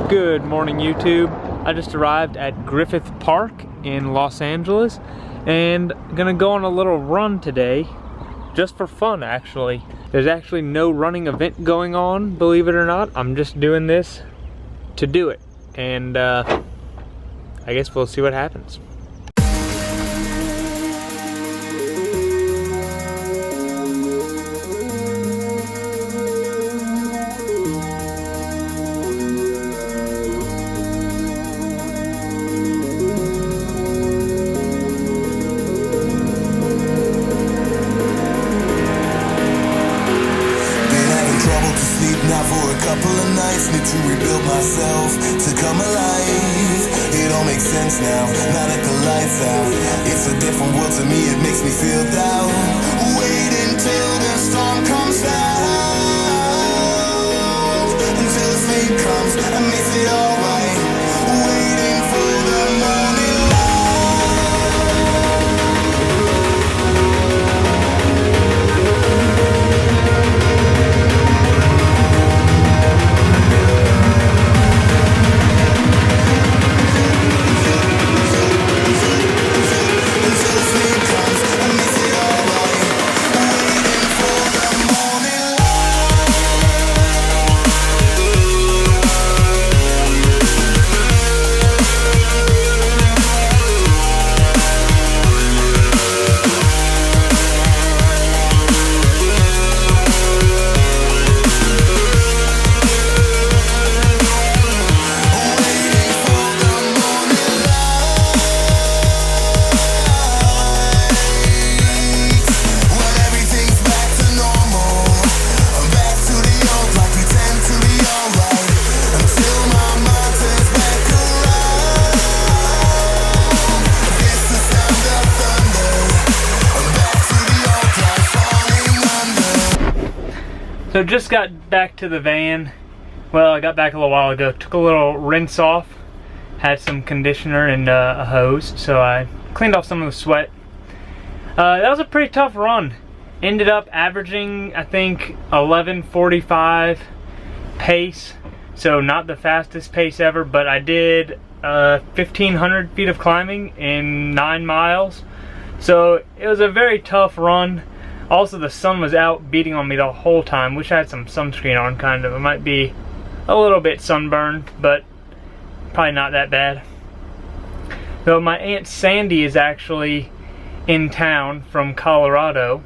Good morning, YouTube. I just arrived at Griffith Park in Los Angeles and gonna go on a little run today, just for fun actually. There's actually no running event going on, believe it or not. I'm just doing this to do it, and I guess we'll see what happens. Now for a couple of nights, need to rebuild myself to come alive. It all makes sense now, now that the lights out. It's a different world to me, it makes me feel down. Wait until the storm comes down, until the sleep comes and makes it alright. Waiting for the morning So just got back to the van. Well, I got back a little while ago. Took a little rinse off. Had some conditioner and a hose, so I cleaned off some of the sweat. That was a pretty tough run. Ended up averaging, I think, 11:45 pace. So not the fastest pace ever, but I did 1,500 feet of climbing in 9 miles. So it was a very tough run. Also, the sun was out beating on me the whole time. Wish I had some sunscreen on, kind of. It might be a little bit sunburned, but probably not that bad. Though my Aunt Sandy is actually in town from Colorado,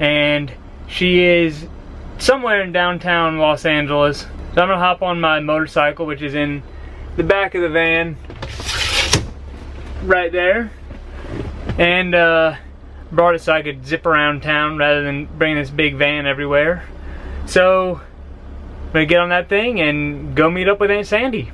and she is somewhere in downtown Los Angeles. So I'm gonna hop on my motorcycle, which is in the back of the van, right there, and brought it so I could zip around town rather than bring this big van everywhere. So I'm gonna get on that thing and go meet up with Aunt Sandy.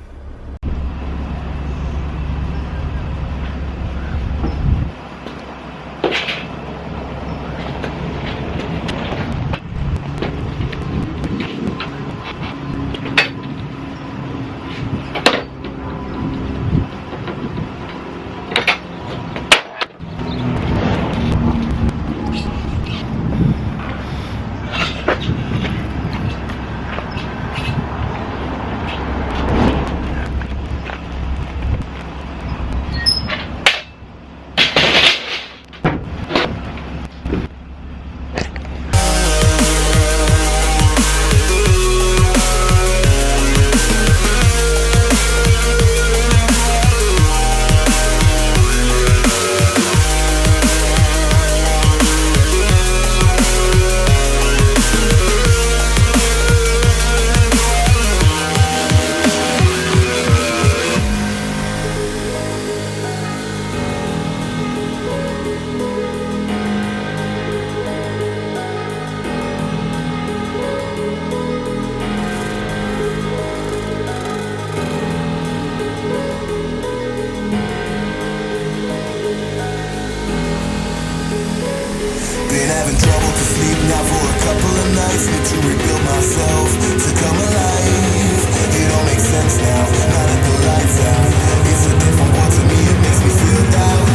now for a couple of nights, need to rebuild myself to come alive. It all makes sense now, now that the lights out. It's a different world to me, it makes me feel down.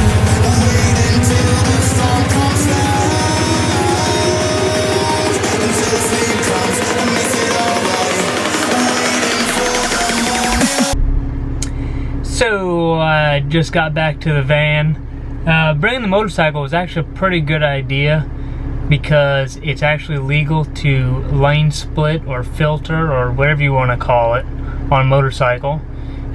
Wait until the storm comes down, until sleep comes and makes it alright. Waiting for the morning. just got back to the van. Bringing the motorcycle was actually a pretty good idea because it's actually legal to lane split or filter or whatever you want to call it on a motorcycle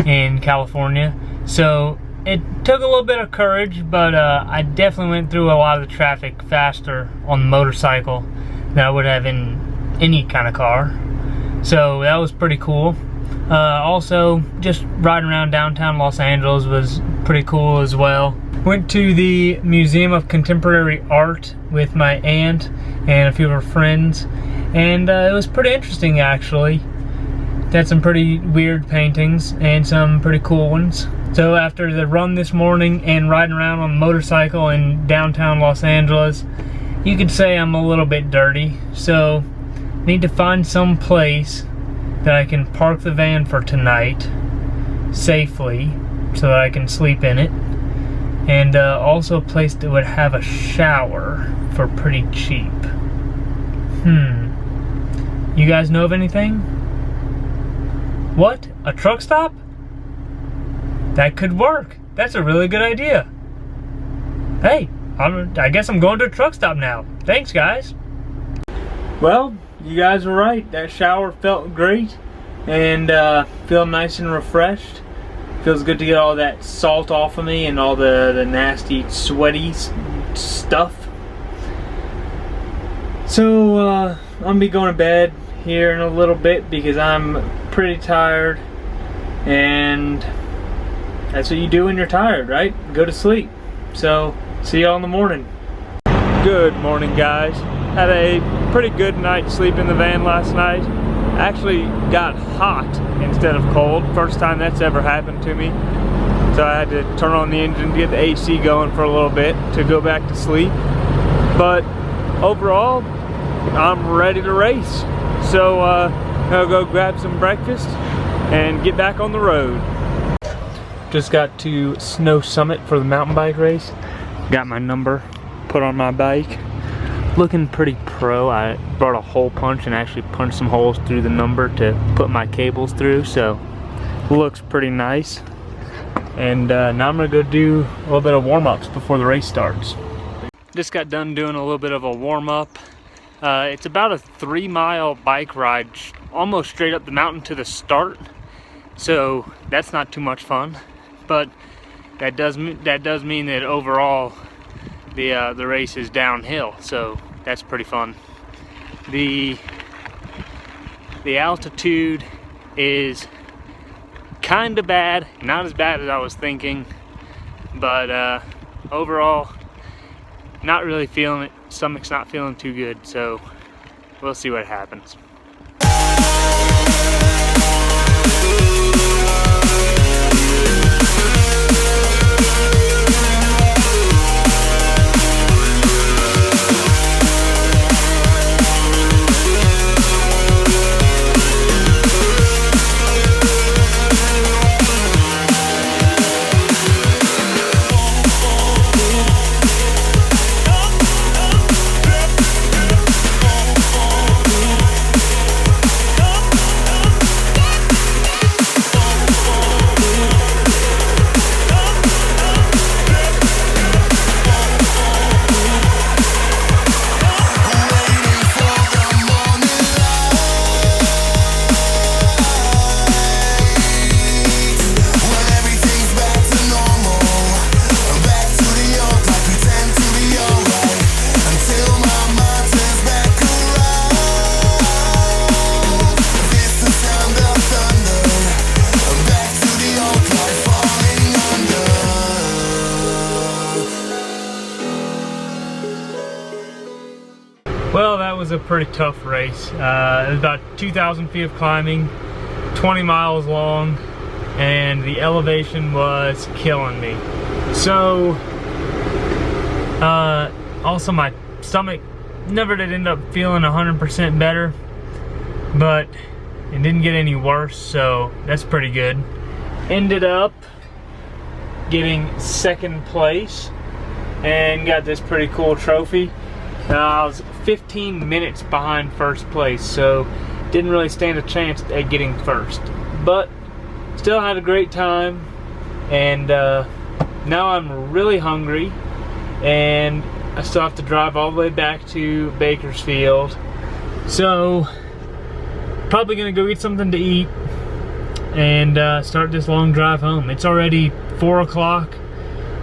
in California. So it took a little bit of courage, but I definitely went through a lot of the traffic faster on the motorcycle than I would have in any kind of car. So that was pretty cool. Also, just riding around downtown Los Angeles was pretty cool as well. Went to the Museum of Contemporary Art with my aunt and a few of her friends, and it was pretty interesting actually. They had some pretty weird paintings and some pretty cool ones. So after the run this morning and riding around on a motorcycle in downtown Los Angeles, you could say I'm a little bit dirty. So need to find some place that I can park the van for tonight safely so that I can sleep in it, and also a place that would have a shower for pretty cheap. You guys know of anything? What? A truck stop? That could work. That's a really good idea. Hey, I guess I'm going to a truck stop now. Thanks, guys. Well, you guys were right. That shower felt great and feel nice and refreshed. Feels good to get all that salt off of me and all the nasty, sweaty stuff. So I'm gonna be going to bed here in a little bit because I'm pretty tired, and that's what you do when you're tired, right? Go to sleep. So see y'all in the morning. Good morning, guys. Had a pretty good night's sleep in the van last night. Actually got hot instead of cold. First time that's ever happened to me. So I had to turn on the engine to get the AC going for a little bit to go back to sleep. But overall, I'm ready to race. So I'll go grab some breakfast and get back on the road. Just got to Snow Summit for the mountain bike race. Got my number put on my bike. Looking pretty pro. I brought a hole punch and actually punched some holes through the number to put my cables through, so looks pretty nice. And now I'm gonna go do a little bit of warm-ups before the race starts. Just got done doing a little bit of a warm-up. It's about a 3-mile bike ride, almost straight up the mountain to the start, so that's not too much fun. But that does mean that overall the race is downhill, so that's pretty fun. The altitude is kind of bad, not as bad as I was thinking, but overall not really feeling it. Stomach's not feeling too good, so we'll see what happens. Well, that was a pretty tough race. It was about 2,000 feet of climbing, 20 miles long, and the elevation was killing me. So, also my stomach never did end up feeling 100% better, but it didn't get any worse, so that's pretty good. Ended up getting second place and got this pretty cool trophy. I was 15 minutes behind first place, so didn't really stand a chance at getting first. But still had a great time, and now I'm really hungry, and I still have to drive all the way back to Bakersfield. So, probably gonna go get something to eat and start this long drive home. It's already 4 o'clock,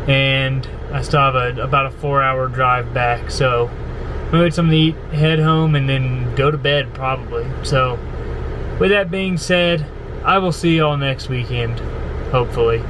and I still have about a 4-hour drive back. So, I'm gonna get something to eat, head home, and then go to bed probably. So, with that being said, I will see y'all next weekend, hopefully.